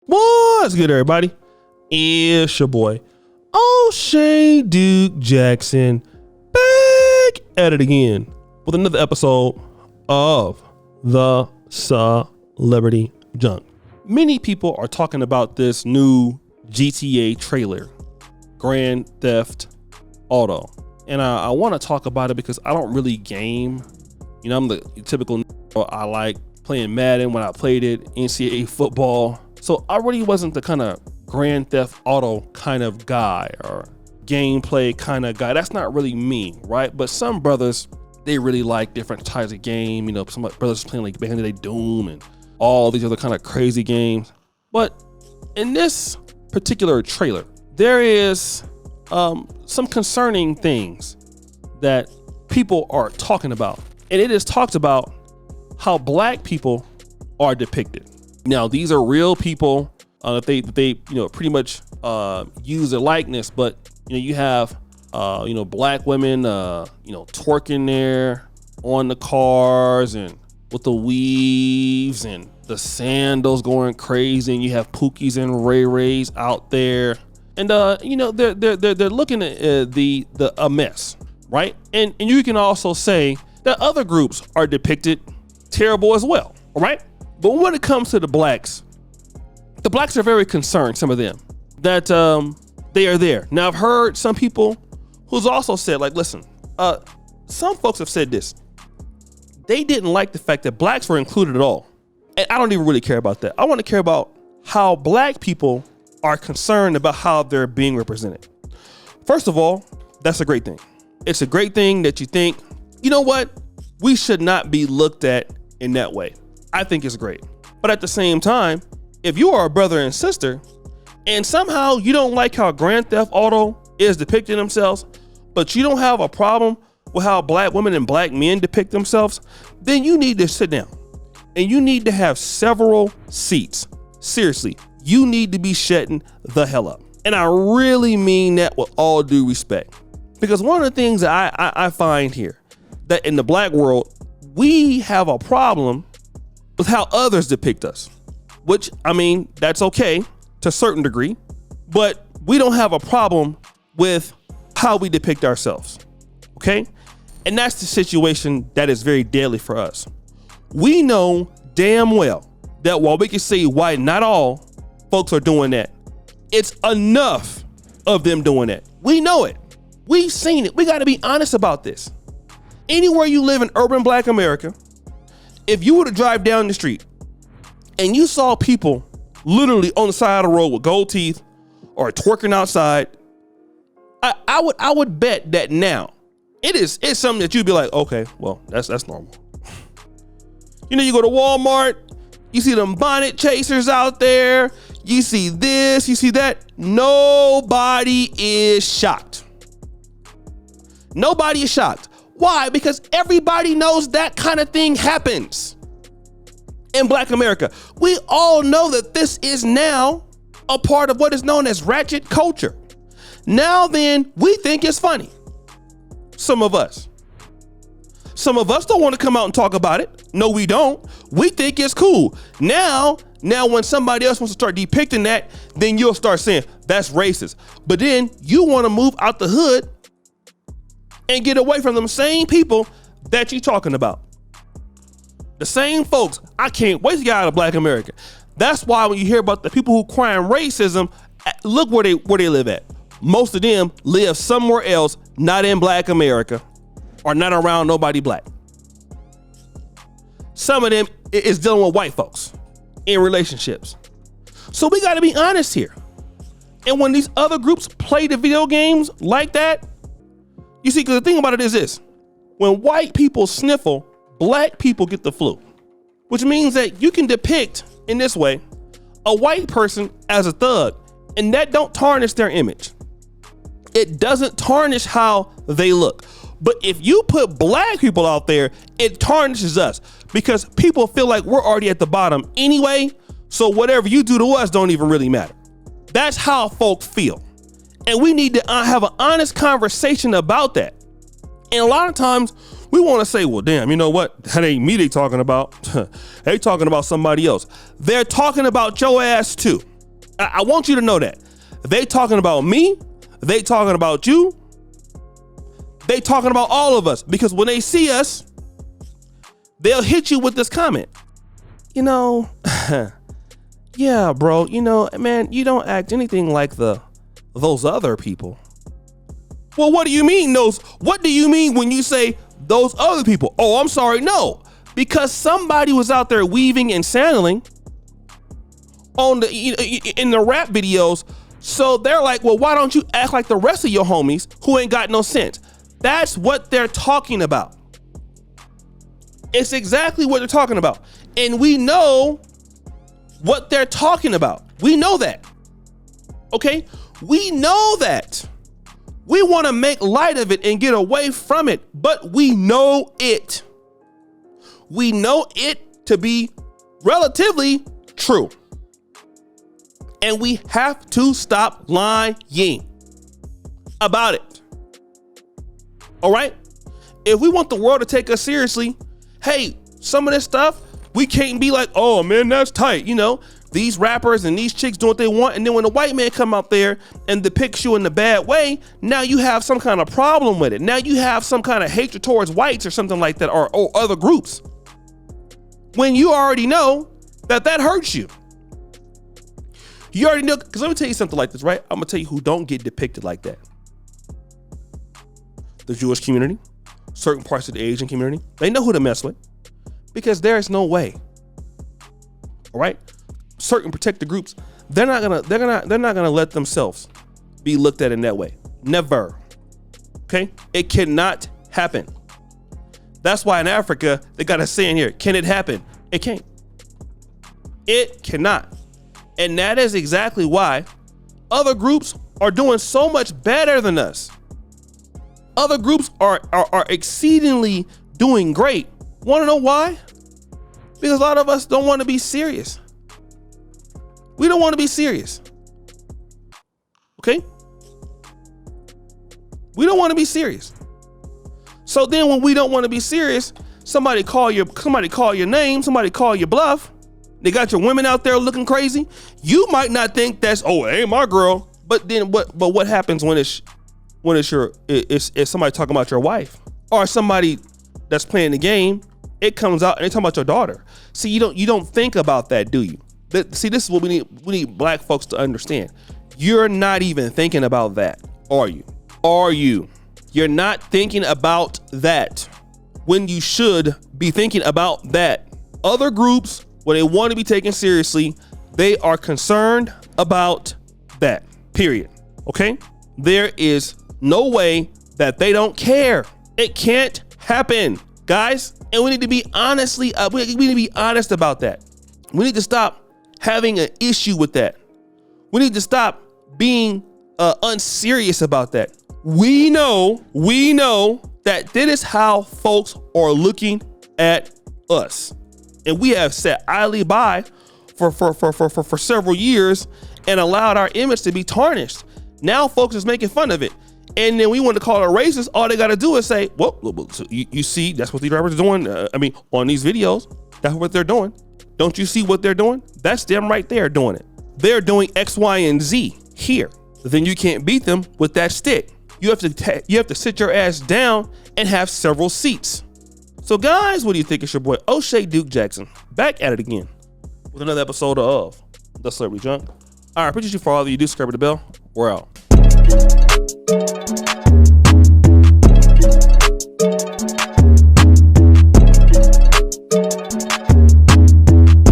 What's good, everybody? It's your boy, O'Shea Duke Jackson, back at it again with another episode of the Celebrity Junk. Many people are talking about this new GTA trailer, Grand Theft Auto. And I want to talk about it because I don't really game. You know, I'm the typical, I like playing Madden when I played it, NCAA football. So I really wasn't the kind of Grand Theft Auto kind of guy or gameplay kind of guy. That's not really me, right? But some brothers, they really like different types of game. You know, some brothers playing like back in the day Doom and all these other kind of crazy games. But in this particular trailer, there is some concerning things that people are talking about. And it is talked about how black people are depicted. Now, these are real people that they pretty much use their likeness, but you have black women twerking there on the cars and with the weaves and the sandals going crazy, and you have Pookies and Ray Rays out there, and they're looking at a mess, right? And you can also say that other groups are depicted terrible as well, all right? But when it comes to the blacks are very concerned, some of them, that they are there. Now, I've heard some people who's also said, like, listen, some folks have said this. They didn't like the fact that blacks were included at all. And I don't even really care about that. I want to care about how black people are concerned about how they're being represented. First of all, that's a great thing. It's a great thing that you think, you know what? We should not be looked at in that way. I think it's great. But at the same time, if you are a brother and sister and somehow you don't like how Grand Theft Auto is depicting themselves, but you don't have a problem with how black women and black men depict themselves, then you need to sit down and you need to have several seats. Seriously, you need to be shutting the hell up. And I really mean that with all due respect. Because one of the things that I find here, that in the black world, we have a problem with how others depict us, which, I mean, that's okay to a certain degree, but we don't have a problem with how we depict ourselves, okay? And that's the situation that is very deadly for us. We know damn well that while we can say why not all folks are doing that, it's enough of them doing that. We know it. We've seen it. We got to be honest about this. Anywhere you live in urban black America, if you were to drive down the street and you saw people literally on the side of the road with gold teeth or twerking outside, I would bet that now it's something that you'd be like, okay, well, that's normal. You go to Walmart, you see them bonnet chasers out there, you see this, you see that. Nobody is shocked. Nobody is shocked. Why? Because everybody knows that kind of thing happens in black America. We all know that this is now a part of what is known as ratchet culture. Now then, we think it's funny. Some of us. Some of us don't want to come out and talk about it. No, we don't. We think it's cool. Now when somebody else wants to start depicting that, then you'll start saying that's racist. But then you want to move out the hood and get away from them same people that you're talking about. The same folks. I can't wait to get out of black America. That's why when you hear about the people who crying racism, look where they live at. Most of them live somewhere else, not in black America, or not around nobody black. Some of them is dealing with white folks in relationships. So we got to be honest here. And when these other groups play the video games like that, you see, because the thing about it is this: when white people sniffle, black people get the flu, which means that you can depict in this way a white person as a thug, and that don't tarnish their image. It doesn't tarnish how they look. But if you put black people out there, it tarnishes us because people feel like we're already at the bottom anyway. So whatever you do to us don't even really matter. That's how folk feel. And we need to have an honest conversation about that. And a lot of times we want to say, well, damn, you know what? That ain't me they talking about. They talking about somebody else. They're talking about your ass too. I want you to know that. They talking about me. They talking about you. They talking about all of us, because when they see us, they'll hit you with this comment. You know, yeah, bro, you know, man, you don't act anything like those other people. Well, what do you mean what do you mean when you say those other people? Oh, I'm sorry. No, because somebody was out there weaving and sandling on in the rap videos. So they're like, well, why don't you act like the rest of your homies who ain't got no sense? That's what they're talking about. It's exactly what they're talking about. And we know what they're talking about. We know that. Okay? We know that. We want to make light of it and get away from it, but we know it. We know it to be relatively true. And we have to stop lying about it. All right? If we want the world to take us seriously, hey, some of this stuff, we can't be like, oh man, that's tight. You know, these rappers and these chicks do what they want. And then when the white man come out there and depicts you in the bad way, now you have some kind of problem with it. Now you have some kind of hatred towards whites or something like that, or other groups. When you already know that hurts you. You already know, because let me tell you something like this, right? I'm gonna tell you who don't get depicted like that. The Jewish community, certain parts of the Asian community, they know who to mess with, because there is no way. All right, certain protected groups, they're not gonna let themselves be looked at in that way. Never. Okay, it cannot happen. That's why in Africa they got a saying here: can it happen? It can't. It cannot. And that is exactly why other groups are doing so much better than us. Other groups are exceedingly doing great. Want to know why? Because a lot of us don't want to be serious. We don't want to be serious. Okay? We don't want to be serious. So then when we don't want to be serious, somebody call your name, somebody call your bluff. They got your women out there looking crazy. You might not think that's, oh, it ain't my girl. But then what happens when it's somebody talking about your wife or somebody that's playing the game? It comes out and they talking about your daughter. See, you don't think about that, do you? See, this is what we need black folks to understand. You're not even thinking about that, are you? Are you? You're not thinking about that when you should be thinking about that. Other groups, when they want to be taken seriously, they are concerned about that, period. Okay? There is no way that they don't care. It can't happen, guys. And we need to be we need to be honest about that. We need to stop having an issue with that. We need to stop being unserious about that. We know that this is how folks are looking at us. And we have sat idly by for several years and allowed our image to be tarnished. Now folks is making fun of it. And then we want to call it racist. All they got to do is say, well, so you see, that's what these rappers are doing. On these videos, that's what they're doing. Don't you see what they're doing? That's them right there doing it. They're doing X, Y, and Z here. Then you can't beat them with that stick. You have to sit your ass down and have several seats. So guys, what do you think? It's your boy O'Shea Duke Jackson back at it again with another episode of The Celebrity Junk. All right, appreciate you for all that you do. Subscribe to the bell. We're out.